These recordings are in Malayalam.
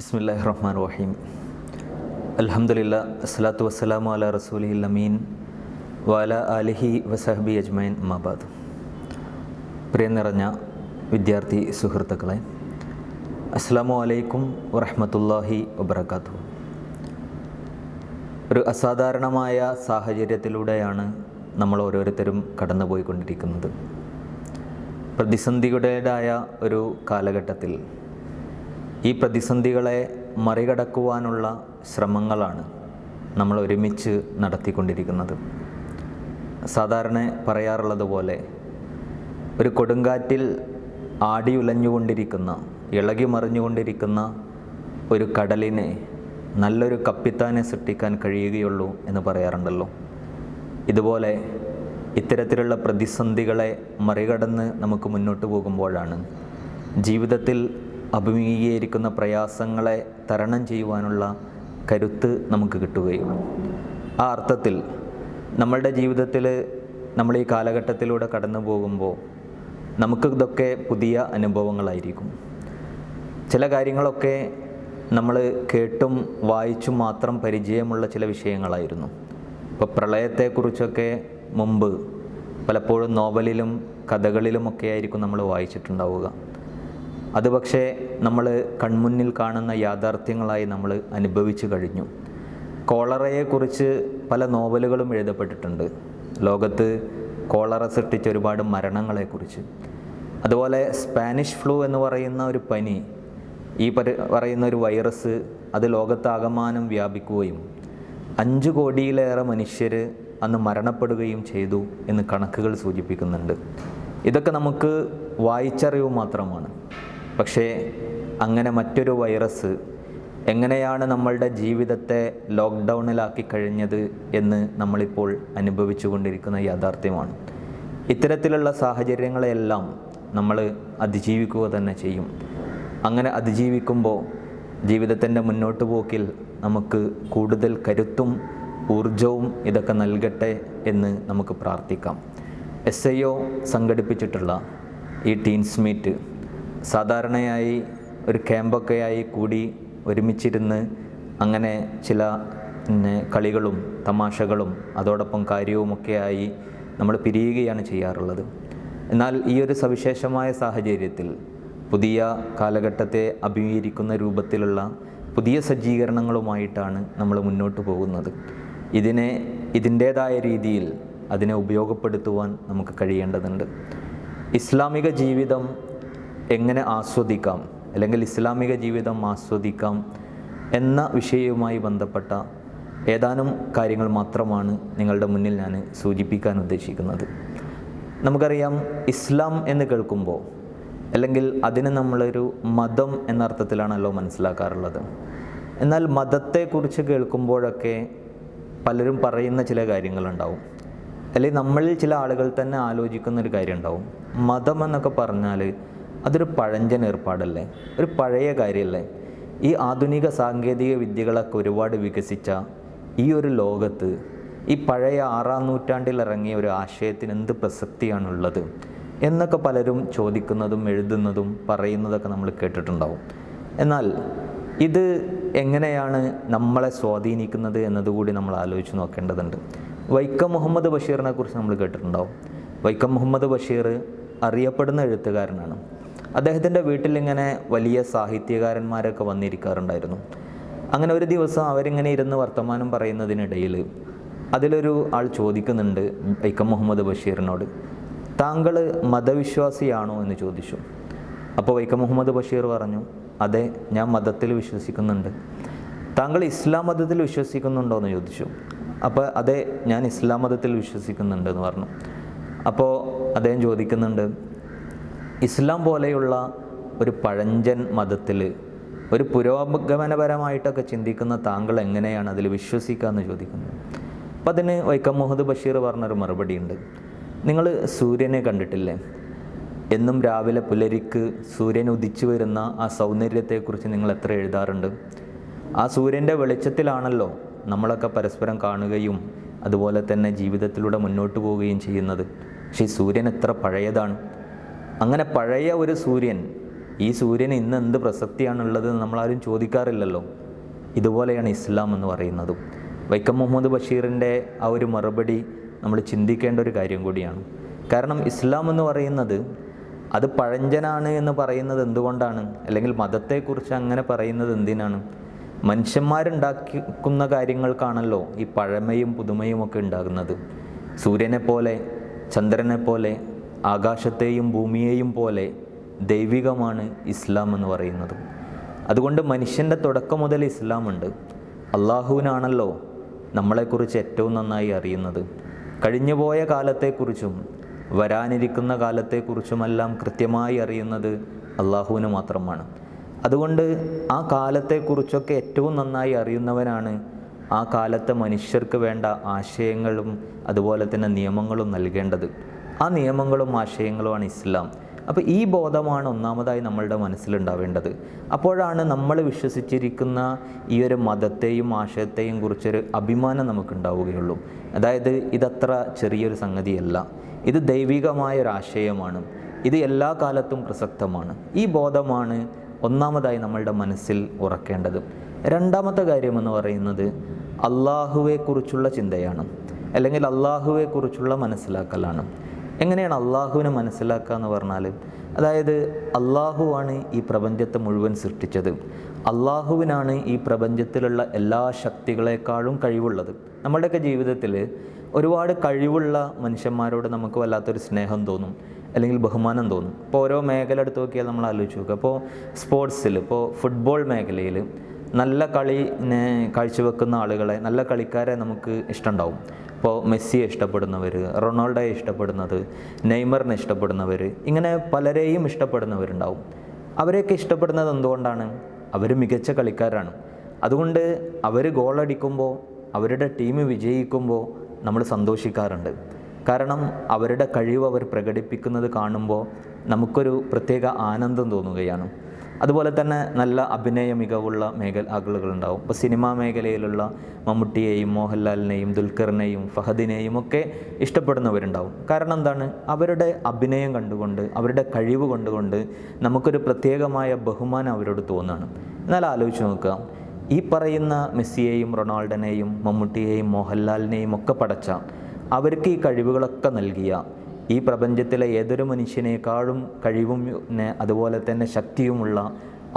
ബിസ്മില്ലാഹിർ റഹ്മാനിർ റഹീം. അൽഹംദുലില്ലാ അസ്സലാത്തു വസ്സലാമു അലാ റസൂലിഹിൽ അമീൻ വഅലാ ആലിഹി വസഹബി അജ്മൈൻ അമ്മാ ബഅദ്. പ്രിയം നിറഞ്ഞ വിദ്യാർത്ഥി സുഹൃത്തുക്കളെ, അസ്സലാമു അലൈക്കും വറഹ്മത്തുള്ളാഹി വബറകാതുഹു. ഒരു അസാധാരണമായ സാഹചര്യത്തിലൂടെയാണ് നമ്മൾ ഓരോരുത്തരും കടന്നുപോയിക്കൊണ്ടിരിക്കുന്നത്. പ്രതിസന്ധിയുടേതായ ഒരു കാലഘട്ടത്തിൽ ഈ പ്രതിസന്ധികളെ മറികടക്കുവാനുള്ള ശ്രമങ്ങളാണ് നമ്മൾ ഒരുമിച്ച് നടത്തിക്കൊണ്ടിരിക്കുന്നത്. സാധാരണ പറയാറുള്ളത് പോലെ ഒരു കൊടുങ്കാറ്റിൽ ആടിയുലഞ്ഞുകൊണ്ടിരിക്കുന്ന, ഇളകി മറിഞ്ഞുകൊണ്ടിരിക്കുന്ന ഒരു കടലിനെ നല്ലൊരു കപ്പിത്താനെ സൃഷ്ടിക്കാൻ കഴിയുകയുള്ളൂ എന്ന് പറയാറുണ്ടല്ലോ. ഇതുപോലെ ഇത്തരത്തിലുള്ള പ്രതിസന്ധികളെ മറികടന്ന് നമുക്ക് മുന്നോട്ട് പോകുമ്പോഴാണ് ജീവിതത്തിൽ അഭിമുഖീകരിക്കുന്ന പ്രയാസങ്ങളെ തരണം ചെയ്യുവാനുള്ള കരുത്ത് നമുക്ക് കിട്ടുകയുള്ളൂ. ആ അർത്ഥത്തിൽ നമ്മളുടെ ജീവിതത്തിൽ നമ്മൾ ഈ കാലഘട്ടത്തിലൂടെ കടന്നു പോകുമ്പോൾ നമുക്ക് ഇതൊക്കെ പുതിയ അനുഭവങ്ങളായിരിക്കും. ചില കാര്യങ്ങളൊക്കെ നമ്മൾ കേട്ടും വായിച്ചും മാത്രം പരിചയമുള്ള ചില വിഷയങ്ങളായിരുന്നു. ഇപ്പോൾ പ്രളയത്തെക്കുറിച്ചൊക്കെ മുമ്പ് പലപ്പോഴും നോവലിലും കഥകളിലുമൊക്കെ ആയിരിക്കും നമ്മൾ വായിച്ചിട്ടുണ്ടാവുക. അത് പക്ഷേ നമ്മൾ കൺമുന്നിൽ കാണുന്ന യാഥാർത്ഥ്യങ്ങളായി നമ്മൾ അനുഭവിച്ചു കഴിഞ്ഞു. കോളറയെക്കുറിച്ച് പല നോവലുകളും എഴുതപ്പെട്ടിട്ടുണ്ട്. ലോകത്ത് കോളറ സൃഷ്ടിച്ച ഒരുപാട് മരണങ്ങളെക്കുറിച്ച്. അതുപോലെ സ്പാനിഷ് ഫ്ലൂ എന്ന് പറയുന്ന ഒരു പനി, ഈ പറയുന്ന ഒരു വൈറസ്, അത് ലോകത്താകമാനം വ്യാപിക്കുകയും 5 കോടിയിലേറെ മനുഷ്യർ അന്ന് മരണപ്പെടുകയും ചെയ്തു എന്ന് കണക്കുകൾ സൂചിപ്പിക്കുന്നുണ്ട്. ഇതൊക്കെ നമുക്ക് വായിച്ചറിവ് മാത്രമാണ്. പക്ഷേ അങ്ങനെ മറ്റൊരു വൈറസ് എങ്ങനെയാണ് നമ്മളുടെ ജീവിതത്തെ ലോക്ക്ഡൗണിലാക്കി കഴിഞ്ഞത് എന്ന് നമ്മളിപ്പോൾ അനുഭവിച്ചു കൊണ്ടിരിക്കുന്ന യാഥാർത്ഥ്യമാണ്. ഇത്തരത്തിലുള്ള സാഹചര്യങ്ങളെല്ലാം നമ്മൾ അതിജീവിക്കുക തന്നെ ചെയ്യും. അങ്ങനെ അതിജീവിക്കുമ്പോൾ ജീവിതത്തിൻ്റെ മുന്നോട്ട് പോക്കിൽ നമുക്ക് കൂടുതൽ കരുത്തും ഊർജവും ഇതൊക്കെ നൽകട്ടെ എന്ന് നമുക്ക് പ്രാർത്ഥിക്കാം. SIO സംഘടിപ്പിച്ചിട്ടുള്ള ഈ ടീൻസ് മീറ്റ് സാധാരണയായി ഒരു ക്യാമ്പൊക്കെയായി കൂടി ഒരുമിച്ചിരുന്ന് അങ്ങനെ ചില കളികളും തമാശകളും അതോടൊപ്പം കാര്യവുമൊക്കെയായി നമ്മൾ പിരിയുകയാണ് ചെയ്യാറുള്ളത്. എന്നാൽ ഈ ഒരു സവിശേഷമായ സാഹചര്യത്തിൽ പുതിയ കാലഘട്ടത്തെ അഭിമുഖീകരിക്കുന്ന രൂപത്തിലുള്ള പുതിയ സജ്ജീകരണങ്ങളുമായിട്ടാണ് നമ്മൾ മുന്നോട്ട് പോകുന്നത്. ഇതിൻ്റേതായ രീതിയിൽ അതിനെ ഉപയോഗപ്പെടുത്തുവാൻ നമുക്ക് കഴിയേണ്ടതുണ്ട്. ഇസ്ലാമിക ജീവിതം എങ്ങനെ ആസ്വദിക്കാം, അല്ലെങ്കിൽ ഇസ്ലാമിക ജീവിതം ആസ്വദിക്കാം എന്ന വിഷയവുമായി ബന്ധപ്പെട്ട ഏതാനും കാര്യങ്ങൾ മാത്രമാണ് നിങ്ങളുടെ മുന്നിൽ ഞാൻ സൂചിപ്പിക്കാൻ ഉദ്ദേശിക്കുന്നത്. നമുക്കറിയാം, ഇസ്ലാം എന്ന് കേൾക്കുമ്പോൾ, അല്ലെങ്കിൽ അതിന് നമ്മളൊരു മതം എന്ന അർത്ഥത്തിലാണല്ലോ മനസ്സിലാക്കാറുള്ളത്. എന്നാൽ മതത്തെക്കുറിച്ച് കേൾക്കുമ്പോഴൊക്കെ പലരും പറയുന്ന ചില കാര്യങ്ങളുണ്ടാവും, അല്ലെങ്കിൽ നമ്മളിൽ ചില ആളുകൾ തന്നെ ആലോചിക്കുന്നൊരു കാര്യം ഉണ്ടാവും. മതം എന്നൊക്കെ പറഞ്ഞാൽ അതൊരു പഴഞ്ചൻ ഏർപ്പാടല്ലേ, ഒരു പഴയ കാര്യമല്ലേ? ഈ ആധുനിക സാങ്കേതിക വിദ്യകളൊക്കെ ഒരുപാട് വികസിച്ച ഈ ഒരു ലോകത്ത് ഈ പഴയ 6-ാം നൂറ്റാണ്ടിൽ ഇറങ്ങിയ ഒരു ആശയത്തിന് എന്ത് പ്രസക്തിയാണുള്ളത് എന്നൊക്കെ പലരും ചോദിക്കുന്നതും എഴുതുന്നതും പറയുന്നതൊക്കെ നമ്മൾ കേട്ടിട്ടുണ്ടാവും. എന്നാൽ ഇത് എങ്ങനെയാണ് നമ്മളെ സ്വാധീനിക്കുന്നത് എന്നതുകൂടി നമ്മൾ ആലോചിച്ച് നോക്കേണ്ടതുണ്ട്. വൈക്കം മുഹമ്മദ് ബഷീറിനെ കുറിച്ച് നമ്മൾ കേട്ടിട്ടുണ്ടാവും. വൈക്കം മുഹമ്മദ് ബഷീർ അറിയപ്പെടുന്ന എഴുത്തുകാരനാണ്. അദ്ദേഹത്തിൻ്റെ വീട്ടിലിങ്ങനെ വലിയ സാഹിത്യകാരന്മാരൊക്കെ വന്നിരിക്കാറുണ്ടായിരുന്നു. അങ്ങനെ ഒരു ദിവസം അവരിങ്ങനെ ഇരുന്ന് വർത്തമാനം പറയുന്നതിനിടയിൽ അതിലൊരു ആൾ ചോദിക്കുന്നുണ്ട് വൈക്കം മുഹമ്മദ് ബഷീറിനോട്, താങ്കൾ മതവിശ്വാസിയാണോ എന്ന് ചോദിച്ചു. അപ്പോൾ വൈക്കം മുഹമ്മദ് ബഷീർ പറഞ്ഞു, അതെ, ഞാൻ മതത്തിൽ വിശ്വസിക്കുന്നുണ്ട്. താങ്കൾ ഇസ്ലാം മതത്തിൽ വിശ്വസിക്കുന്നുണ്ടോ എന്ന് ചോദിച്ചു. അപ്പോൾ അതെ, ഞാൻ ഇസ്ലാം മതത്തിൽ വിശ്വസിക്കുന്നുണ്ട് എന്ന് പറഞ്ഞു. അപ്പോൾ അദ്ദേഹം ചോദിക്കുന്നുണ്ട്, ഇസ്ലാം പോലെയുള്ള ഒരു പഴഞ്ചൻ മതത്തിൽ ഒരു പുരോഗമനപരമായിട്ടൊക്കെ ചിന്തിക്കുന്ന താങ്കൾ എങ്ങനെയാണ് അതിൽ വിശ്വസിക്കുക എന്ന് ചോദിക്കുന്നത്. അപ്പം അതിന് വൈക്കം മുഹമ്മദ് ബഷീർ പറഞ്ഞൊരു മറുപടി ഉണ്ട്. നിങ്ങൾ സൂര്യനെ കണ്ടിട്ടില്ലേ? എന്നും രാവിലെ പുലരിക്ക് സൂര്യൻ ഉദിച്ചു വരുന്ന ആ സൗന്ദര്യത്തെക്കുറിച്ച് നിങ്ങൾ എത്ര എഴുതാറുണ്ട്? ആ സൂര്യൻ്റെ വെളിച്ചത്തിലാണല്ലോ നമ്മളൊക്കെ പരസ്പരം കാണുകയും അതുപോലെ തന്നെ ജീവിതത്തിലൂടെ മുന്നോട്ട് പോവുകയും ചെയ്യുന്നത്. പക്ഷേ ഈ സൂര്യൻ എത്ര പഴയതാണ്. അങ്ങനെ പഴയ ഒരു സൂര്യൻ ഈ സൂര്യന് ഇന്ന് എന്ത് പ്രസക്തിയാണുള്ളത് എന്ന് നമ്മളാരും ചോദിക്കാറില്ലല്ലോ. ഇതുപോലെയാണ് ഇസ്ലാം എന്ന് പറയുന്നതും. വൈക്കം മുഹമ്മദ് ബഷീറിൻ്റെ ആ ഒരു മറുപടി നമ്മൾ ചിന്തിക്കേണ്ട ഒരു കാര്യം കൂടിയാണ്. കാരണം ഇസ്ലാം എന്ന് പറയുന്നത് അത് പഴഞ്ചനാണ് എന്ന് പറയുന്നത് എന്തുകൊണ്ടാണ്, അല്ലെങ്കിൽ മതത്തെക്കുറിച്ച് അങ്ങനെ പറയുന്നത് എന്തിനാണ്? മനുഷ്യന്മാരുണ്ടാക്കുന്ന കാര്യങ്ങൾക്കാണല്ലോ ഈ പഴമയും പുതുമയും ഒക്കെ ഉണ്ടാകുന്നത്. സൂര്യനെ പോലെ, ചന്ദ്രനെ പോലെ, ആകാശത്തെയും ഭൂമിയെയും പോലെ ദൈവികമാണ് ഇസ്ലാം എന്ന് പറയുന്നത്. അതുകൊണ്ട് മനുഷ്യൻ്റെ തുടക്കം മുതൽ ഇസ്ലാമുണ്ട്. അള്ളാഹുവിനാണല്ലോ നമ്മളെക്കുറിച്ച് ഏറ്റവും നന്നായി അറിയുന്നത്. കഴിഞ്ഞുപോയ കാലത്തെക്കുറിച്ചും വരാനിരിക്കുന്ന കാലത്തെക്കുറിച്ചുമെല്ലാം കൃത്യമായി അറിയുന്നത് അള്ളാഹുവിന് മാത്രമാണ്. അതുകൊണ്ട് ആ കാലത്തെക്കുറിച്ചൊക്കെ ഏറ്റവും നന്നായി അറിയുന്നവനാണ് ആ കാലത്തെ മനുഷ്യർക്ക് വേണ്ട ആശയങ്ങളും അതുപോലെ തന്നെ നിയമങ്ങളും നൽകേണ്ടത്. ആ നിയമങ്ങളും ആശയങ്ങളുമാണ് ഇസ്ലാം. അപ്പോൾ ഈ ബോധമാണ് ഒന്നാമതായി നമ്മളുടെ മനസ്സിലുണ്ടാവേണ്ടത്. അപ്പോഴാണ് നമ്മൾ വിശ്വസിച്ചിരിക്കുന്ന ഈ ഒരു മതത്തെയും ആശയത്തെയും കുറിച്ചൊരു അഭിമാനം നമുക്കുണ്ടാവുകയുള്ളൂ. അതായത് ഇതത്ര ചെറിയൊരു സംഗതിയല്ല, ഇത് ദൈവികമായൊരാശയമാണ്, ഇത് എല്ലാ കാലത്തും പ്രസക്തമാണ്. ഈ ബോധമാണ് ഒന്നാമതായി നമ്മളുടെ മനസ്സിൽ ഉറക്കേണ്ടത്. രണ്ടാമത്തെ കാര്യമെന്ന് പറയുന്നത് അള്ളാഹുവെക്കുറിച്ചുള്ള ചിന്തയാണ്, അല്ലെങ്കിൽ അള്ളാഹുവെക്കുറിച്ചുള്ള മനസ്സിലാക്കലാണ്. എങ്ങനെയാണ് അള്ളാഹുവിനെ മനസ്സിലാക്കുക എന്ന് പറഞ്ഞാൽ, അതായത് അള്ളാഹുവാണ് ഈ പ്രപഞ്ചത്തെ മുഴുവൻ സൃഷ്ടിച്ചത്. അള്ളാഹുവിനാണ് ഈ പ്രപഞ്ചത്തിലുള്ള എല്ലാ ശക്തികളെക്കാളും കഴിവുള്ളത്. നമ്മളുടെയൊക്കെ ജീവിതത്തിൽ ഒരുപാട് കഴിവുള്ള മനുഷ്യന്മാരോട് നമുക്ക് വല്ലാത്തൊരു സ്നേഹം തോന്നും, അല്ലെങ്കിൽ ബഹുമാനം തോന്നും. ഇപ്പോൾ ഓരോ മേഖല എടുത്ത് നോക്കിയാൽ നമ്മൾ ആലോചിച്ച് നോക്കുക. ഇപ്പോൾ സ്പോർട്സിൽ, ഇപ്പോൾ ഫുട്ബോൾ മേഖലയിൽ നല്ല കളിനെ കാഴ്ചവെക്കുന്ന ആളുകളെ, നല്ല കളിക്കാരെ നമുക്ക് ഇഷ്ടമുണ്ടാവും. ഇപ്പോൾ മെസ്സിയെ ഇഷ്ടപ്പെടുന്നവർ, റൊണാൾഡോയെ ഇഷ്ടപ്പെടുന്നത്, നെയ്മറിനെ ഇഷ്ടപ്പെടുന്നവർ, ഇങ്ങനെ പലരെയും ഇഷ്ടപ്പെടുന്നവരുണ്ടാവും. അവരെയൊക്കെ ഇഷ്ടപ്പെടുന്നത് എന്തുകൊണ്ടാണ്? അവർ മികച്ച കളിക്കാരാണ്. അതുകൊണ്ട് അവർ ഗോളടിക്കുമ്പോൾ, അവരുടെ ടീം വിജയിക്കുമ്പോൾ നമ്മൾ സന്തോഷിക്കാറുണ്ട്. കാരണം അവരുടെ കഴിവ് അവർ പ്രകടിപ്പിക്കുന്നത് കാണുമ്പോൾ നമുക്കൊരു പ്രത്യേക ആനന്ദം തോന്നുകയാണ്. അതുപോലെ തന്നെ നല്ല അഭിനയ മികവുള്ള ആളുകളുണ്ടാവും. ഇപ്പോൾ സിനിമാ മേഖലയിലുള്ള മമ്മൂട്ടിയെയും മോഹൻലാലിനെയും ദുൽഖറിനെയും ഫഹദിനെയും ഒക്കെ ഇഷ്ടപ്പെടുന്നവരുണ്ടാവും. കാരണം എന്താണ്? അവരുടെ അഭിനയം കണ്ടുകൊണ്ട്, അവരുടെ കഴിവ് കണ്ടുകൊണ്ട് നമുക്കൊരു പ്രത്യേകമായ ബഹുമാനം അവരോട് തോന്നുകയാണ്. എന്നാൽ ആലോചിച്ച് നോക്കുക, ഈ പറയുന്ന മെസ്സിയെയും റൊണാൾഡോനെയും മമ്മൂട്ടിയെയും മോഹൻലാലിനെയും ഒക്കെ പടച്ച, അവർക്ക് ഈ കഴിവുകളൊക്കെ നൽകിയ, ഈ പ്രപഞ്ചത്തിലെ ഏതൊരു മനുഷ്യനേക്കാളും കഴിവും അതുപോലെ തന്നെ ശക്തിയുമുള്ള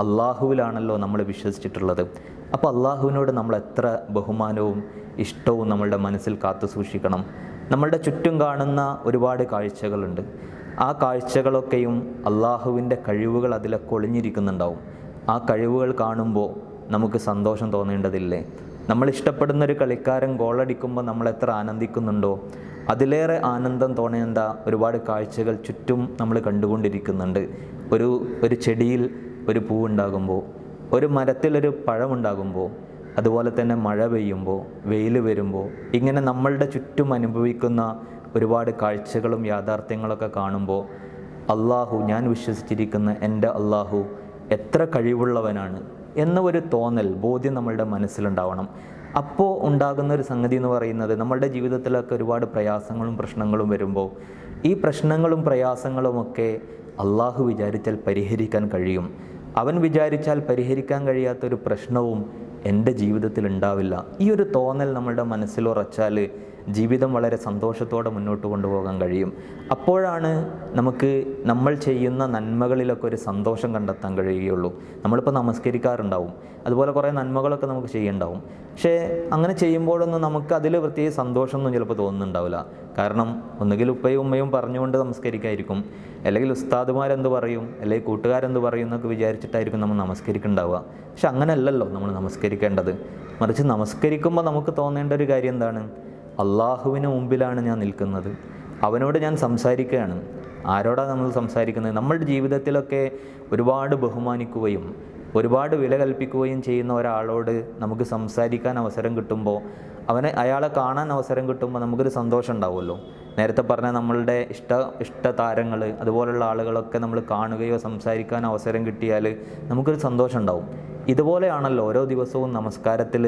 അള്ളാഹുവിലാണല്ലോ നമ്മൾ വിശ്വസിച്ചിട്ടുള്ളത്. അപ്പോൾ അള്ളാഹുവിനോട് നമ്മൾ എത്ര ബഹുമാനവും ഇഷ്ടവും നമ്മളുടെ മനസ്സിൽ കാത്തു സൂക്ഷിക്കണം. നമ്മളുടെ ചുറ്റും കാണുന്ന ഒരുപാട് കാഴ്ചകളുണ്ട്. ആ കാഴ്ചകളൊക്കെയും അള്ളാഹുവിൻ്റെ കഴിവുകൾ അതിലൊക്കെ ഒളിഞ്ഞിരിക്കുന്നുണ്ടാവും. ആ കഴിവുകൾ കാണുമ്പോൾ നമുക്ക് സന്തോഷം തോന്നേണ്ടതില്ലേ? നമ്മൾ ഇഷ്ടപ്പെടുന്നൊരു കളിക്കാരൻ ഗോളടിക്കുമ്പോൾ നമ്മൾ എത്ര ആനന്ദിക്കുന്നുണ്ടോ, അതിലേറെ ആനന്ദം തോന്നേണ്ട ഒരുപാട് കാഴ്ചകൾ ചുറ്റും നമ്മൾ കണ്ടുകൊണ്ടിരിക്കുന്നുണ്ട്. ഒരു ചെടിയിൽ ഒരു പൂവുണ്ടാകുമ്പോൾ, ഒരു മരത്തിലൊരു പഴമുണ്ടാകുമ്പോൾ, അതുപോലെ തന്നെ മഴ പെയ്യുമ്പോൾ, വെയിൽ വരുമ്പോൾ, ഇങ്ങനെ നമ്മളുടെ ചുറ്റും അനുഭവിക്കുന്ന ഒരുപാട് കാഴ്ചകളും യാഥാർത്ഥ്യങ്ങളൊക്കെ കാണുമ്പോൾ അള്ളാഹു, ഞാൻ വിശ്വസിച്ചിരിക്കുന്ന എൻ്റെ അള്ളാഹു എത്ര കഴിവുള്ളവനാണ് എന്ന ഒരു തോന്നൽ, ബോധ്യം നമ്മളുടെ മനസ്സിലുണ്ടാവണം. അപ്പോൾ ഉണ്ടാകുന്ന ഒരു സംഗതി എന്ന് പറയുന്നത്, നമ്മളുടെ ജീവിതത്തിലൊക്കെ ഒരുപാട് പ്രയാസങ്ങളും പ്രശ്നങ്ങളും വരുമ്പോൾ ഈ പ്രശ്നങ്ങളും പ്രയാസങ്ങളുമൊക്കെ അള്ളാഹു വിചാരിച്ചാൽ പരിഹരിക്കാൻ കഴിയും. അവൻ വിചാരിച്ചാൽ പരിഹരിക്കാൻ കഴിയാത്തൊരു പ്രശ്നവും എൻ്റെ ജീവിതത്തിൽ ഉണ്ടാവില്ല. ഈ ഒരു തോന്നൽ നമ്മളുടെ മനസ്സിൽ ഉറച്ചാൽ ജീവിതം വളരെ സന്തോഷത്തോടെ മുന്നോട്ട് കൊണ്ടുപോകാൻ കഴിയും. അപ്പോഴാണ് നമുക്ക് നമ്മൾ ചെയ്യുന്ന നന്മകളിലൊക്കെ ഒരു സന്തോഷം കണ്ടെത്താൻ കഴിയുകയുള്ളൂ. നമ്മളിപ്പോൾ നമസ്കരിക്കാറുണ്ടാവും, അതുപോലെ കുറേ നന്മകളൊക്കെ നമുക്ക് ചെയ്യുന്നുണ്ടാവും. പക്ഷേ അങ്ങനെ ചെയ്യുമ്പോഴൊന്നും നമുക്ക് അതിൽ പ്രത്യേക സന്തോഷമൊന്നും ചിലപ്പോൾ തോന്നുന്നുണ്ടാവില്ല. കാരണം ഒന്നുകിൽ ഉപ്പയും ഉമ്മയും പറഞ്ഞുകൊണ്ട് നമസ്കരിക്കായിരിക്കും, അല്ലെങ്കിൽ ഉസ്താദുമാരെന്ത് പറയും, അല്ലെങ്കിൽ കൂട്ടുകാരെന്ത് പറയും എന്നൊക്കെ വിചാരിച്ചിട്ടായിരിക്കും നമ്മൾ നമസ്കരിക്കുന്നുണ്ടാവുക. പക്ഷെ അങ്ങനെയല്ലല്ലോ നമ്മൾ നമസ്കരിക്കേണ്ടത്. മറിച്ച് നമസ്കരിക്കുമ്പോൾ നമുക്ക് തോന്നേണ്ട ഒരു കാര്യം എന്താണ്? അള്ളാഹുവിന് മുമ്പിലാണ് ഞാൻ നിൽക്കുന്നത്, അവനോട് ഞാൻ സംസാരിക്കുകയാണ്. ആരോടാണ് നമ്മൾ സംസാരിക്കുന്നത്? നമ്മളുടെ ജീവിതത്തിലൊക്കെ ഒരുപാട് ബഹുമാനിക്കുകയും ഒരുപാട് വില കൽപ്പിക്കുകയും ചെയ്യുന്ന ഒരാളോട് നമുക്ക് സംസാരിക്കാൻ അവസരം കിട്ടുമ്പോൾ, അയാളെ കാണാൻ അവസരം കിട്ടുമ്പോൾ നമുക്കൊരു സന്തോഷം ഉണ്ടാവുമല്ലോ. നേരത്തെ പറഞ്ഞ നമ്മളുടെ ഇഷ്ട താരങ്ങൾ, അതുപോലുള്ള ആളുകളൊക്കെ നമ്മൾ കാണുകയോ സംസാരിക്കാൻ അവസരം കിട്ടിയാൽ നമുക്കൊരു സന്തോഷം ഉണ്ടാവും. ഇതുപോലെയാണല്ലോ ഓരോ ദിവസവും നമസ്കാരത്തിൽ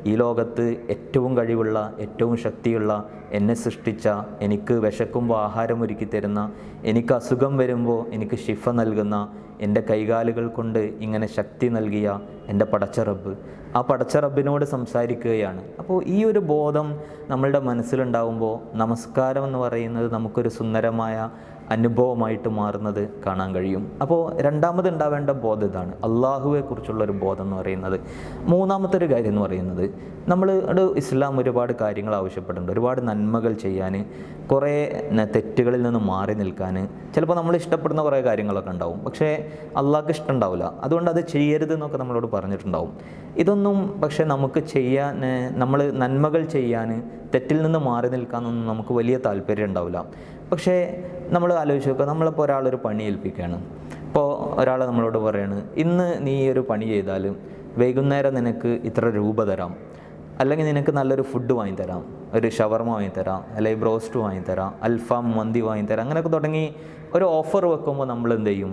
ഈ ലോകത്ത് ഏറ്റവും കഴിവുള്ള, ഏറ്റവും ശക്തിയുള്ള, എന്നെ സൃഷ്ടിച്ച, എനിക്ക് വിശക്കുമ്പോൾ ആഹാരം ഒരുക്കി തരുന്ന, എനിക്ക് അസുഖം വരുമ്പോൾ എനിക്ക് ശിഫ നൽകുന്ന, എൻ്റെ കൈകാലുകൾ കൊണ്ട് ഇങ്ങനെ ശക്തി നൽകിയ എൻ്റെ പടച്ച റബ്ബ്, ആ പടച്ച റബ്ബിനോട് സംസാരിക്കുകയാണ്. അപ്പോൾ ഈ ഒരു ബോധം നമ്മളുടെ മനസ്സിലുണ്ടാകുമ്പോൾ നമസ്കാരം എന്ന് പറയുന്നത് നമുക്കൊരു സുന്ദരമായ അനുഭവമായിട്ട് മാറുന്നത് കാണാൻ കഴിയും. അപ്പോൾ രണ്ടാമത് ഉണ്ടാവേണ്ട ബോധം ഇതാണ്, അള്ളാഹുവെക്കുറിച്ചുള്ളൊരു ബോധം എന്ന് പറയുന്നത്. മൂന്നാമത്തെ ഒരു കാര്യം എന്ന് പറയുന്നത്, നമ്മൾ ഇസ്ലാം ഒരുപാട് കാര്യങ്ങൾ ആവശ്യപ്പെടുന്നുണ്ട്, ഒരുപാട് നന്മകൾ ചെയ്യാൻ, കുറേ തെറ്റുകളിൽ നിന്ന് മാറി നിൽക്കാൻ. ചിലപ്പോൾ നമ്മൾ ഇഷ്ടപ്പെടുന്ന കുറേ കാര്യങ്ങളൊക്കെ ഉണ്ടാവും, പക്ഷേ അള്ളാഹ്ക്ക് ഇഷ്ടമുണ്ടാവില്ല, അതുകൊണ്ട് അത് ചെയ്യരുത് എന്നൊക്കെ നമ്മളോട് പറഞ്ഞിട്ടുണ്ടാവും. ഇതൊന്നും പക്ഷേ നമുക്ക് ചെയ്യാൻ, നമ്മൾ നന്മകൾ ചെയ്യാൻ, തെറ്റിൽ നിന്ന് മാറി നിൽക്കാനൊന്നും നമുക്ക് വലിയ താല്പര്യം ഉണ്ടാവില്ല. പക്ഷേ നമ്മൾ ആലോചിച്ച് നോക്കുക, നമ്മളിപ്പോൾ ഒരാളൊരു പണി ഏൽപ്പിക്കുകയാണ്. ഇപ്പോൾ ഒരാൾ നമ്മളോട് പറയാണ്, ഇന്ന് നീ ഒരു പണി ചെയ്താൽ വൈകുന്നേരം നിനക്ക് ഇത്ര രൂപ തരാം, അല്ലെങ്കിൽ നിനക്ക് നല്ലൊരു ഫുഡ് വാങ്ങിത്തരാം, ഒരു ഷവർമ വാങ്ങിത്തരാം, അല്ലെങ്കിൽ ബ്രോസ്റ്റ് വാങ്ങിത്തരാം, അൽഫാം മന്തി വാങ്ങിത്തരാം, അങ്ങനെയൊക്കെ തുടങ്ങി ഒരു ഓഫർ വെക്കുമ്പോൾ നമ്മൾ എന്ത് ചെയ്യും,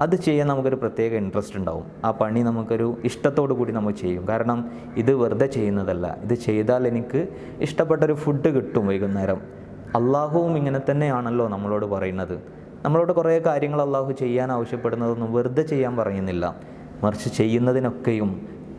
അത് ചെയ്യാൻ നമുക്കൊരു പ്രത്യേക ഇൻട്രസ്റ്റ് ഉണ്ടാവും. ആ പണി നമുക്കൊരു ഇഷ്ടത്തോടു കൂടി നമ്മൾ ചെയ്യും. കാരണം ഇത് വെറുതെ ചെയ്യുന്നതല്ല, ഇത് ചെയ്താൽ എനിക്ക് ഇഷ്ടപ്പെട്ടൊരു ഫുഡ് കിട്ടും വൈകുന്നേരം. അള്ളാഹുവും ഇങ്ങനെ തന്നെയാണല്ലോ നമ്മളോട് പറയുന്നത്. നമ്മളോട് കുറേ കാര്യങ്ങൾ അള്ളാഹു ചെയ്യാൻ ആവശ്യപ്പെടുന്നതൊന്നും വെറുതെ ചെയ്യാൻ പറയുന്നില്ല, മറിച്ച് ചെയ്യുന്നതിനൊക്കെയും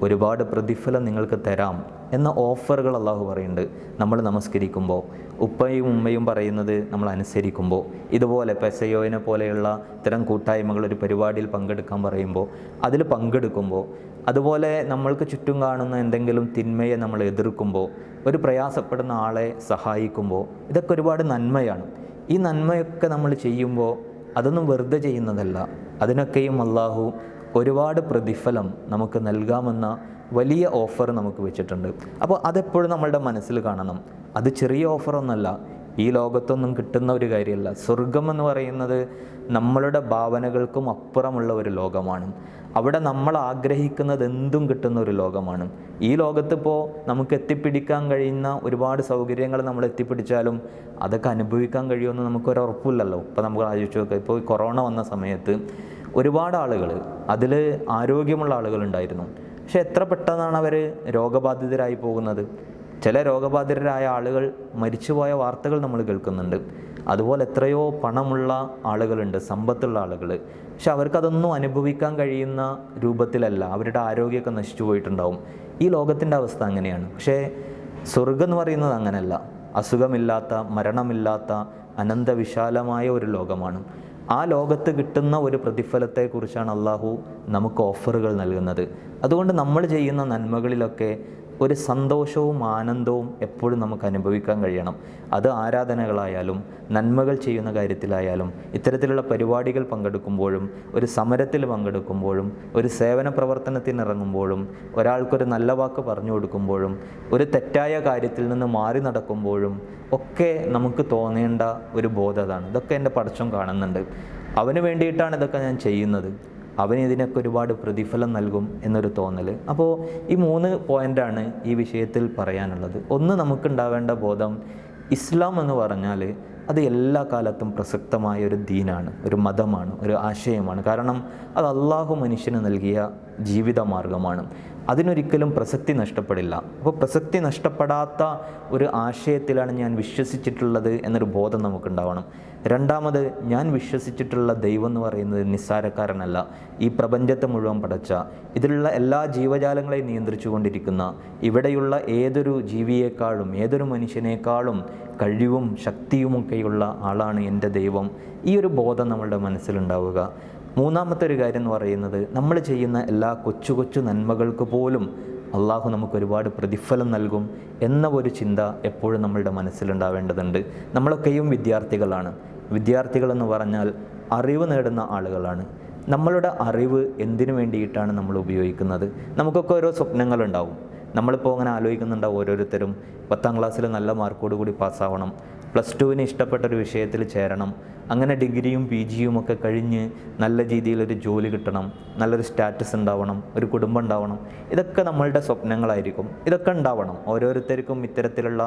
ഒരുപാട് പ്രതിഫലം നിങ്ങൾക്ക് തരാം എന്ന ഓഫറുകൾ അള്ളാഹു പറയുന്നുണ്ട്. നമ്മൾ നമസ്കരിക്കുമ്പോൾ, ഉപ്പയും ഉമ്മയും പറയുന്നത് നമ്മൾ അനുസരിക്കുമ്പോൾ, ഇതുപോലെ പെസയോയിനെ പോലെയുള്ള ഇത്തരം കൂട്ടായ്മകൾ ഒരു പരിപാടിയിൽ പങ്കെടുക്കാൻ പറയുമ്പോൾ അതിൽ പങ്കെടുക്കുമ്പോൾ, അതുപോലെ നമ്മൾക്ക് ചുറ്റും കാണുന്ന എന്തെങ്കിലും തിന്മയെ നമ്മൾ എതിർക്കുമ്പോൾ, ഒരു പ്രയാസപ്പെടുന്ന ആളെ സഹായിക്കുമ്പോൾ, ഇതൊക്കെ ഒരുപാട് നന്മയാണ്. ഈ നന്മയൊക്കെ നമ്മൾ ചെയ്യുമ്പോൾ അതൊന്നും വെറുതെ ചെയ്യുന്നതല്ല, അതിനൊക്കെയും അള്ളാഹു ഒരുപാട് പ്രതിഫലം നമുക്ക് നൽകാമെന്ന വലിയ ഓഫർ നമുക്ക് വെച്ചിട്ടുണ്ട്. അപ്പോൾ അതെപ്പോഴും നമ്മളുടെ മനസ്സിൽ കാണണം. അത് ചെറിയ ഓഫറൊന്നുമല്ല, ഈ ലോകത്തൊന്നും കിട്ടുന്ന ഒരു കാര്യമല്ല. സ്വർഗം എന്ന് പറയുന്നത് നമ്മളുടെ ഭാവനകൾക്കും അപ്പുറമുള്ള ഒരു ലോകമാണ്. അവിടെ നമ്മൾ ആഗ്രഹിക്കുന്നത് എന്തും കിട്ടുന്ന ഒരു ലോകമാണ്. ഈ ലോകത്തിപ്പോൾ നമുക്ക് എത്തിപ്പിടിക്കാൻ കഴിയുന്ന ഒരുപാട് സൗകര്യങ്ങൾ നമ്മൾ എത്തിപ്പിടിച്ചാലും അതൊക്കെ അനുഭവിക്കാൻ കഴിയുമെന്ന് നമുക്കൊരു ഉറപ്പില്ലല്ലോ. ഇപ്പോൾ നമുക്ക് ആലോചിച്ച് നോക്കുക, ഇപ്പോൾ കൊറോണ വന്ന സമയത്ത് ഒരുപാട് ആളുകൾ, അതിൽ ആരോഗ്യമുള്ള ആളുകളുണ്ടായിരുന്നു, പക്ഷെ എത്ര പെട്ടെന്നാണ് അവർ രോഗബാധിതരായി പോകുന്നത്. ചില രോഗബാധിതരായ ആളുകൾ മരിച്ചുപോയ വാർത്തകൾ നമ്മൾ കേൾക്കുന്നുണ്ട്. അതുപോലെ എത്രയോ പണമുള്ള ആളുകളുണ്ട്, സമ്പത്തുള്ള ആളുകൾ, പക്ഷെ അവർക്കതൊന്നും അനുഭവിക്കാൻ കഴിയുന്ന രൂപത്തിലല്ല, അവരുടെ ആരോഗ്യമൊക്കെ നശിച്ചു പോയിട്ടുണ്ടാവും. ഈ ലോകത്തിൻ്റെ അവസ്ഥ അങ്ങനെയാണ്. പക്ഷേ സ്വർഗം എന്ന് പറയുന്നത് അങ്ങനെയല്ല. അസുഖമില്ലാത്ത, മരണമില്ലാത്ത, അനന്തവിശാലമായ ഒരു ലോകമാണ്. ആ ലോകത്ത് കിട്ടുന്ന ഒരു പ്രതിഫലത്തെക്കുറിച്ചാണ് അള്ളാഹു നമുക്ക് ഓഫറുകൾ നൽകുന്നത്. അതുകൊണ്ട് നമ്മൾ ചെയ്യുന്ന നന്മകളിലൊക്കെ ഒരു സന്തോഷവും ആനന്ദവും എപ്പോഴും നമുക്ക് അനുഭവിക്കാൻ കഴിയണം. അത് ആരാധനകളായാലും നന്മകൾ ചെയ്യുന്ന കാര്യത്തിലായാലും, ഇത്തരത്തിലുള്ള പരിപാടികൾ പങ്കെടുക്കുമ്പോഴും, ഒരു സമരത്തിൽ പങ്കെടുക്കുമ്പോഴും, ഒരു സേവന പ്രവർത്തനത്തിനിറങ്ങുമ്പോഴും, ഒരാൾക്കൊരു നല്ല വാക്ക് പറഞ്ഞു കൊടുക്കുമ്പോഴും, ഒരു തെറ്റായ കാര്യത്തിൽ നിന്ന് മാറി നടക്കുമ്പോഴും ഒക്കെ നമുക്ക് തോന്നേണ്ട ഒരു ബോധമാണ്, ഇതൊക്കെ എൻ്റെ പടച്ചോൻ കാണുന്നുണ്ട്, അവന് വേണ്ടിയിട്ടാണ് ഇതൊക്കെ ഞാൻ ചെയ്യുന്നത്, അവന് ഇതിനൊക്കെ ഒരുപാട് പ്രതിഫലം നൽകും എന്നൊരു തോന്നൽ. അപ്പോൾ ഈ 3 പോയിൻ്റാണ് ഈ വിഷയത്തിൽ പറയാനുള്ളത്. ഒന്ന്, നമുക്കുണ്ടാവേണ്ട ബോധം, ഇസ്ലാം എന്ന് പറഞ്ഞാൽ അത് എല്ലാ കാലത്തും പ്രസക്തമായ ഒരു ദീനാണ്, ഒരു മതമാണ്, ഒരു ആശയമാണ്. കാരണം അത് അള്ളാഹു മനുഷ്യന് നൽകിയ ജീവിത മാർഗമാണ്. അതിനൊരിക്കലും പ്രസക്തി നഷ്ടപ്പെടില്ല. അപ്പോൾ പ്രസക്തി നഷ്ടപ്പെടാത്ത ഒരു ആശയത്തിലാണ് ഞാൻ വിശ്വസിച്ചിട്ടുള്ളത് എന്നൊരു ബോധം നമുക്കുണ്ടാവണം. രണ്ടാമത്, ഞാൻ വിശ്വസിച്ചിട്ടുള്ള ദൈവം എന്ന് പറയുന്നത് നിസ്സാരക്കാരനല്ല. ഈ പ്രപഞ്ചത്തെ മുഴുവൻ പടച്ച, ഇതിലുള്ള എല്ലാ ജീവജാലങ്ങളെയും നിയന്ത്രിച്ചു കൊണ്ടിരിക്കുന്ന, ഇവിടെയുള്ള ഏതൊരു ജീവിയേക്കാളും ഏതൊരു മനുഷ്യനേക്കാളും കഴിവും ശക്തിയുമൊക്കെയുള്ള ആളാണ് എൻ്റെ ദൈവം. ഈ ഒരു ബോധം നമ്മളുടെ മനസ്സിലുണ്ടാവുക. മൂന്നാമത്തെ ഒരു കാര്യം എന്ന് പറയുന്നത്, നമ്മൾ ചെയ്യുന്ന എല്ലാ കൊച്ചു കൊച്ചു നന്മകൾക്ക് പോലും അള്ളാഹു നമുക്ക് ഒരുപാട് പ്രതിഫലം നൽകും എന്ന ഒരു ചിന്ത എപ്പോഴും നമ്മളുടെ മനസ്സിലുണ്ടാവേണ്ടതുണ്ട്. നമ്മളൊക്കെയും വിദ്യാർത്ഥികളാണ്. വിദ്യാർത്ഥികളെന്ന് പറഞ്ഞാൽ അറിവ് നേടുന്ന ആളുകളാണ്. നമ്മളുടെ അറിവ് എന്തിനു വേണ്ടിയിട്ടാണ് നമ്മൾ ഉപയോഗിക്കുന്നത്? നമുക്കൊക്കെ ഓരോ സ്വപ്നങ്ങളുണ്ടാവും. നമ്മളിപ്പോൾ അങ്ങനെ ആലോചിക്കുന്നുണ്ടാവും, ഓരോരുത്തരും 10ാം ക്ലാസ്സിൽ നല്ല മാർക്കോട് കൂടി പാസ്സാവണം, +2-ന് ഇഷ്ടപ്പെട്ടൊരു വിഷയത്തിൽ ചേരണം, അങ്ങനെ ഡിഗ്രിയും PGയും ഒക്കെ കഴിഞ്ഞ് നല്ല രീതിയിലൊരു ജോലി കിട്ടണം, നല്ലൊരു സ്റ്റാറ്റസ് ഉണ്ടാവണം, ഒരു കുടുംബം ഉണ്ടാവണം. ഇതൊക്കെ നമ്മളുടെ സ്വപ്നങ്ങളായിരിക്കും. ഇതൊക്കെ ഉണ്ടാവണം. ഓരോരുത്തർക്കും ഇത്തരത്തിലുള്ള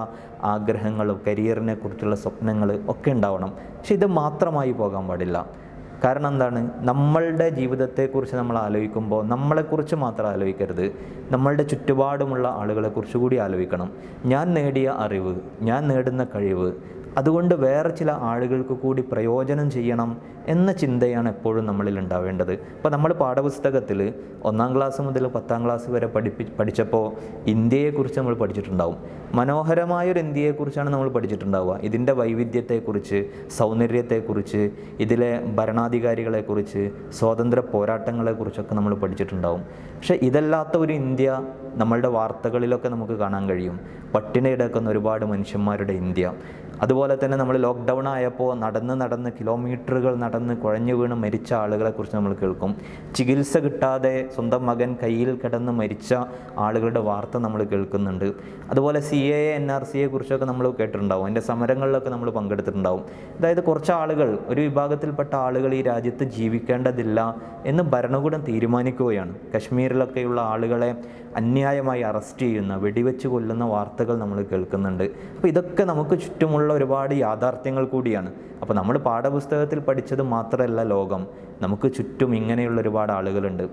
ആഗ്രഹങ്ങളും കരിയറിനെ കുറിച്ചുള്ള സ്വപ്നങ്ങൾ ഒക്കെ ഉണ്ടാവണം. പക്ഷെ ഇത് മാത്രമായി പോകാൻ പാടില്ല. കാരണം എന്താണ്? നമ്മളുടെ ജീവിതത്തെക്കുറിച്ച് നമ്മൾ ആലോചിക്കുമ്പോൾ നമ്മളെക്കുറിച്ച് മാത്രം ആലോചിക്കരുത്, നമ്മളുടെ ചുറ്റുപാടുമുള്ള ആളുകളെക്കുറിച്ച് കൂടി ആലോചിക്കണം. ഞാൻ നേടിയ അറിവ്, ഞാൻ നേടുന്ന കഴിവ്, അതുകൊണ്ട് വേറെ ചില ആളുകൾക്ക് കൂടി പ്രയോജനം ചെയ്യണം എന്ന ചിന്തയാണ് എപ്പോഴും നമ്മളിൽ ഉണ്ടാവേണ്ടത്. ഇപ്പോൾ നമ്മൾ പാഠപുസ്തകത്തിൽ 1-ാം ക്ലാസ് മുതൽ 10-ാം ക്ലാസ് വരെ പഠിച്ചപ്പോൾ ഇന്ത്യയെക്കുറിച്ച് നമ്മൾ പഠിച്ചിട്ടുണ്ടാവും. മനോഹരമായൊരു ഇന്ത്യയെക്കുറിച്ചാണ് നമ്മൾ പഠിച്ചിട്ടുണ്ടാവുക. ഇതിൻ്റെ വൈവിധ്യത്തെക്കുറിച്ച്, സൗന്ദര്യത്തെക്കുറിച്ച്, ഇതിലെ ഭരണാധികാരികളെക്കുറിച്ച്, സ്വാതന്ത്ര്യ പോരാട്ടങ്ങളെക്കുറിച്ചൊക്കെ നമ്മൾ പഠിച്ചിട്ടുണ്ടാവും. പക്ഷേ ഇതല്ലാത്ത ഒരു ഇന്ത്യ നമ്മളുടെ വാർത്തകളിലൊക്കെ നമുക്ക് കാണാൻ കഴിയും. പട്ടിണി കിടക്കുന്ന ഒരുപാട് മനുഷ്യന്മാരുടെ ഇന്ത്യ. അതുപോലെ തന്നെ നമ്മൾ ലോക്ക്ഡൗൺ ആയപ്പോൾ നടന്ന് കിലോമീറ്ററുകൾ നടന്ന് കുഴഞ്ഞു വീണ് മരിച്ച ആളുകളെക്കുറിച്ച് നമ്മൾ കേൾക്കും. ചികിത്സ കിട്ടാതെ സ്വന്തം മകൻ കയ്യിൽ കിടന്ന് മരിച്ച ആളുകളുടെ വാർത്ത നമ്മൾ കേൾക്കുന്നുണ്ട്. അതുപോലെ CAA NRCയെ കുറിച്ചൊക്കെ നമ്മൾ കേട്ടിട്ടുണ്ടാവും. അതിൻ്റെ സമരങ്ങളിലൊക്കെ നമ്മൾ പങ്കെടുത്തിട്ടുണ്ടാവും. അതായത് കുറച്ച് ആളുകൾ, ഒരു വിഭാഗത്തിൽപ്പെട്ട ആളുകൾ ഈ രാജ്യത്ത് ജീവിക്കേണ്ടതില്ല എന്ന് ഭരണകൂടം തീരുമാനിക്കുകയാണ്. കശ്മീരിലൊക്കെയുള്ള ആളുകളെ അന്യായമായി അറസ്റ്റ് ചെയ്യുന്ന, വെടിവെച്ച് കൊല്ലുന്ന വാർത്തകൾ നമ്മൾ കേൾക്കുന്നുണ്ട്. അപ്പോൾ ഇതൊക്കെ നമുക്ക് ചുറ്റുമുള്ള ഒരുപാട് യാഥാർത്ഥ്യങ്ങൾ കൂടിയാണ്. അപ്പോൾ നമ്മൾ പാഠപുസ്തകത്തിൽ പഠിച്ചത് മാത്രമല്ല ലോകം, നമുക്ക് ചുറ്റും ഇങ്ങനെയുള്ള ഒരുപാട് ആളുകളുണ്ട്.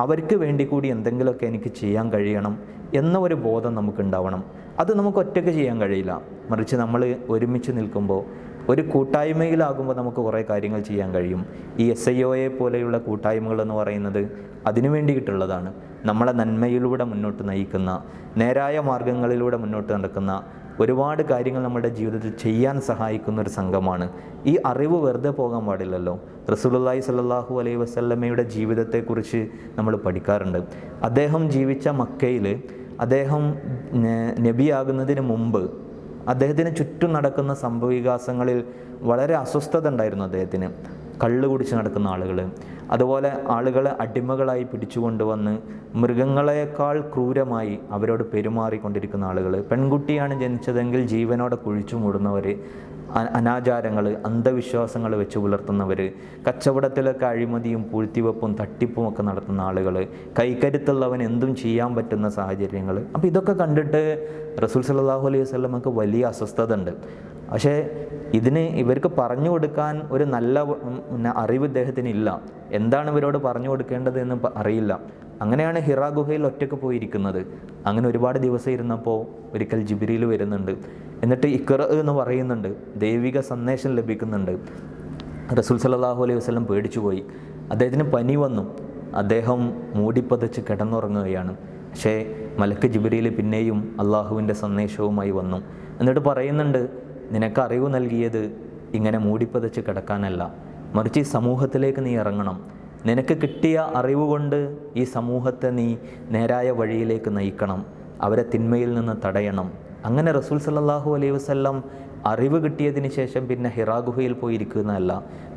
അവർക്ക് വേണ്ടി കൂടി എന്തെങ്കിലുമൊക്കെ എനിക്ക് ചെയ്യാൻ കഴിയണം എന്ന ഒരു ബോധം നമുക്കുണ്ടാവണം. അത് നമുക്ക് ഒറ്റയ്ക്ക് ചെയ്യാൻ കഴിയില്ല. മറിച്ച് നമ്മൾ ഒരുമിച്ച് നിൽക്കുമ്പോൾ, ഒരു കൂട്ടായ്മയിലാകുമ്പോൾ നമുക്ക് കുറേ കാര്യങ്ങൾ ചെയ്യാൻ കഴിയും. ഈ SIOയെ പോലെയുള്ള കൂട്ടായ്മകളെന്ന് പറയുന്നത് അതിനു വേണ്ടിയിട്ടുള്ളതാണ്. നമ്മളെ നന്മയിലൂടെ മുന്നോട്ട് നയിക്കുന്ന, നേരായ മാർഗങ്ങളിലൂടെ മുന്നോട്ട് നടക്കുന്ന ഒരുപാട് കാര്യങ്ങൾ നമ്മുടെ ജീവിതത്തിൽ ചെയ്യാൻ സഹായിക്കുന്ന ഒരു സംഘമാണ്. ഈ അറിവ് വെറുതെ പോകാൻ പാടില്ലല്ലോ. റസൂലുള്ളാഹി സ്വല്ലല്ലാഹു അലൈഹി വസല്ലമയുടെ ജീവിതത്തെക്കുറിച്ച് നമ്മൾ പഠിക്കാറുണ്ട്. അദ്ദേഹം ജീവിച്ച മക്കയിൽ, അദ്ദേഹം നബിയാകുന്നതിന് മുമ്പ് അദ്ദേഹത്തിന് ചുറ്റും നടക്കുന്ന സംഭവവികാസങ്ങളിൽ വളരെ അസ്വസ്ഥത ഉണ്ടായിരുന്നു അദ്ദേഹത്തിന്. കള്ള് കുടിച്ച് നടക്കുന്ന ആളുകൾ, അതുപോലെ ആളുകളെ അടിമകളായി പിടിച്ചുകൊണ്ടുവന്ന് മൃഗങ്ങളെക്കാൾ ക്രൂരമായി അവരോട് പെരുമാറിക്കൊണ്ടിരിക്കുന്ന ആളുകൾ, പെൺകുട്ടിയാണ് ജനിച്ചതെങ്കിൽ ജീവനോടെ കുഴിച്ചു മൂടുന്നവർ, അനാചാരങ്ങൾ, അന്ധവിശ്വാസങ്ങൾ വെച്ച് പുലർത്തുന്നവർ, കച്ചവടത്തിലൊക്കെ അഴിമതിയും പൂഴ്ത്തിവെപ്പും തട്ടിപ്പും ഒക്കെ നടത്തുന്ന ആളുകൾ, കൈക്കരുത്തുള്ളവൻ എന്തും ചെയ്യാൻ പറ്റുന്ന സാഹചര്യങ്ങൾ. അപ്പോൾ ഇതൊക്കെ കണ്ടിട്ട് റസൂൽ സല്ലല്ലാഹു അലൈഹി വസല്ലമക്ക് വലിയ അസ്വസ്ഥത ഉണ്ട്. പക്ഷേ ഇവർക്ക് പറഞ്ഞു കൊടുക്കാൻ ഒരു നല്ല അറിവ് ഇദ്ദേഹത്തിന് ഇല്ല. എന്താണ് ഇവരോട് പറഞ്ഞു കൊടുക്കേണ്ടത് എന്ന് അറിയില്ല. അങ്ങനെയാണ് ഹിറാ ഗുഹയിൽ ഒറ്റയ്ക്ക് പോയിരിക്കുന്നത്. അങ്ങനെ ഒരുപാട് ദിവസം ഇരുന്നപ്പോൾ ഒരിക്കൽ ജിബ്രീൽ വരുന്നുണ്ട്. എന്നിട്ട് ഇഖ്റ എന്ന് പറയുന്നുണ്ട്, ദൈവിക സന്ദേശം ലഭിക്കുന്നുണ്ട്. റസൂൽ സല്ലല്ലാഹു അലൈഹി വസല്ലം പേടിച്ചു പോയി. അദ്ദേഹത്തിന് പനി വന്നു. അദ്ദേഹം മൂടിപ്പതച്ച് കിടന്നുറങ്ങുകയാണ്. പക്ഷേ മലക്ക് ജിബ്രീൽ പിന്നെയും അള്ളാഹുവിൻ്റെ സന്ദേശവുമായി വന്നു. എന്നിട്ട് പറയുന്നുണ്ട്, നിനക്ക് അറിവ് നൽകിയത് ഇങ്ങനെ മൂടിപ്പതച്ച് കിടക്കാനല്ല, മറിച്ച് ഈ സമൂഹത്തിലേക്ക് നീ ഇറങ്ങണം. നിനക്ക് കിട്ടിയ അറിവ് കൊണ്ട് ഈ സമൂഹത്തെ നീ നേരായ വഴിയിലേക്ക് നയിക്കണം, അവരെ തിന്മയിൽ നിന്ന് തടയണം. അങ്ങനെ റസൂൽ സല്ലല്ലാഹു അലൈഹി വസല്ലം അറിവ് കിട്ടിയതിന് ശേഷം പിന്നെ ഹിറാ ഗുഹയിൽ പോയിരിക്കുന്നതല്ല,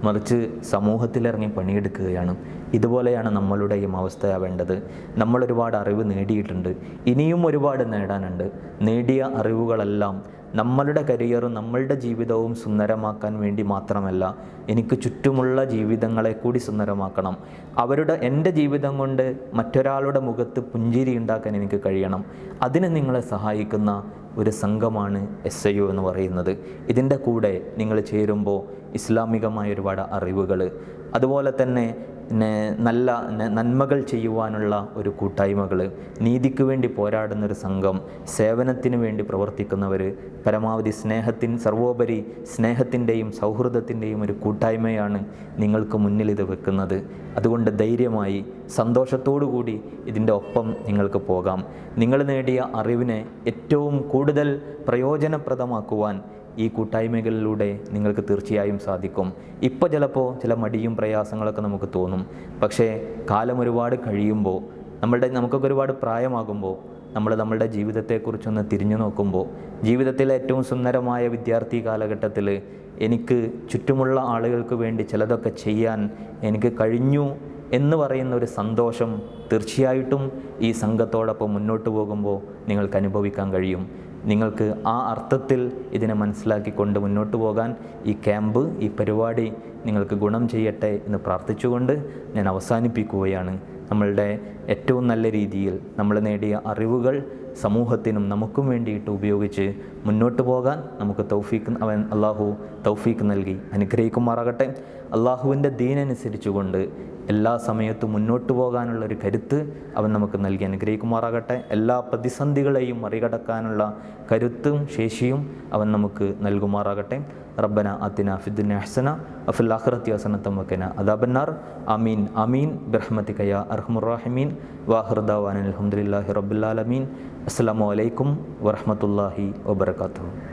മറിച്ച് സമൂഹത്തിലിറങ്ങി പണിയെടുക്കുകയാണ്. ഇതുപോലെയാണ് നമ്മളുടെയും അവസ്ഥയാവേണ്ടത്. നമ്മൾ ഒരുപാട് അറിവ് നേടിയിട്ടുണ്ട്, ഇനിയും ഒരുപാട് നേടാനുണ്ട്. നേടിയ അറിവുകളെല്ലാം നമ്മളുടെ കരിയറും നമ്മളുടെ ജീവിതവും സുന്ദരമാക്കാൻ വേണ്ടി മാത്രമല്ല, എനിക്ക് ചുറ്റുമുള്ള ജീവിതങ്ങളെ കൂടി സുന്ദരമാക്കണം. എൻ്റെ ജീവിതം കൊണ്ട് മറ്റൊരാളുടെ മുഖത്ത് പുഞ്ചിരി ഉണ്ടാക്കാൻ എനിക്ക് കഴിയണം. അതിന് നിങ്ങളെ സഹായിക്കുന്ന ഒരു സംഘമാണ് SIO എന്ന് പറയുന്നത്. ഇതിൻ്റെ കൂടെ നിങ്ങൾ ചേരുമ്പോൾ ഇസ്ലാമികമായ ഒരുപാട് അറിവുകൾ, അതുപോലെ തന്നെ നല്ല നന്മകൾ ചെയ്യുവാനുള്ള ഒരു കൂട്ടായ്മകൾ, നീതിക്ക് വേണ്ടി പോരാടുന്നൊരു സംഘം, സേവനത്തിന് വേണ്ടി പ്രവർത്തിക്കുന്നവർ, പരമാവധി സർവോപരി സ്നേഹത്തിൻ്റെയും സൗഹൃദത്തിൻ്റെയും ഒരു കൂട്ടായ്മയാണ് നിങ്ങൾക്ക് മുന്നിൽ ഇത് വെക്കുന്നത്. അതുകൊണ്ട് ധൈര്യമായി സന്തോഷത്തോടു കൂടി ഇതിൻ്റെ ഒപ്പം നിങ്ങൾക്ക് പോകാം. നിങ്ങൾ നേടിയ അറിവിനെ ഏറ്റവും കൂടുതൽ പ്രയോജനപ്രദമാക്കുവാൻ ഈ കൂട്ടായ്മകളിലൂടെ നിങ്ങൾക്ക് തീർച്ചയായും സാധിക്കും. ഇപ്പോൾ ചിലപ്പോൾ ചില മടിയും പ്രയാസങ്ങളൊക്കെ നമുക്ക് തോന്നും. പക്ഷേ കാലം ഒരുപാട് കഴിയുമ്പോൾ, നമുക്കൊക്കെ ഒരുപാട് പ്രായമാകുമ്പോൾ, നമ്മളുടെ ജീവിതത്തെക്കുറിച്ചൊന്ന് തിരിഞ്ഞു നോക്കുമ്പോൾ, ജീവിതത്തിലെ ഏറ്റവും സുന്ദരമായ വിദ്യാർത്ഥി കാലഘട്ടത്തിൽ എനിക്ക് ചുറ്റുമുള്ള ആളുകൾക്ക് വേണ്ടി ചിലതൊക്കെ ചെയ്യാൻ എനിക്ക് കഴിഞ്ഞു എന്ന് പറയുന്ന ഒരു സന്തോഷം തീർച്ചയായിട്ടും ഈ സംഘത്തോടൊപ്പം മുന്നോട്ട് പോകുമ്പോൾ നിങ്ങൾക്ക് അനുഭവിക്കാൻ കഴിയും. നിങ്ങൾക്ക് ആ അർത്ഥത്തിൽ ഇതിനെ മനസ്സിലാക്കിക്കൊണ്ട് മുന്നോട്ട് പോകാൻ ഈ ക്യാമ്പ്, ഈ പരിപാടി നിങ്ങൾക്ക് ഗുണം ചെയ്യട്ടെ എന്ന് പ്രാർത്ഥിച്ചുകൊണ്ട് ഞാൻ അവസാനിപ്പിക്കുകയാണ്. നമ്മളുടെ ഏറ്റവും നല്ല രീതിയിൽ നമ്മൾ നേടിയ അറിവുകൾ സമൂഹത്തിനും നമുക്കും വേണ്ടിയിട്ട് ഉപയോഗിച്ച് മുന്നോട്ട് പോകാൻ നമുക്ക് അള്ളാഹു തൗഫീക്ക് നൽകി അനുഗ്രഹിക്കുമാറാകട്ടെ. അള്ളാഹുവിൻ്റെ ദീനനുസരിച്ചുകൊണ്ട് എല്ലാ സമയത്തും മുന്നോട്ട് പോകാനുള്ളൊരു കരുത്ത് അവൻ നമുക്ക് നൽകി അനുഗ്രഹിക്കുമാറാകട്ടെ. എല്ലാ പ്രതിസന്ധികളെയും മറികടക്കാനുള്ള കരുത്തും ശേഷിയും അവൻ നമുക്ക് നൽകുമാറാകട്ടെ. റബ്ബന ആതിന ഫിദ്ദുനിയ ഹസന വഫിൽ ആഖിറതി ഹസനത വഖിന അദാബന്നാർ. ആമീൻ ആമീൻ ബിറഹ്മതിക യാ അർഹമർ റഹീമീൻ. വാഖിറു ദഅവാന അൽഹംദുലില്ലാഹി റബ്ബിൽ ആലമീൻ. അസ്സലാമു അലൈക്കും വറഹ്മത്തുള്ളാഹി വബറകാതുഹു.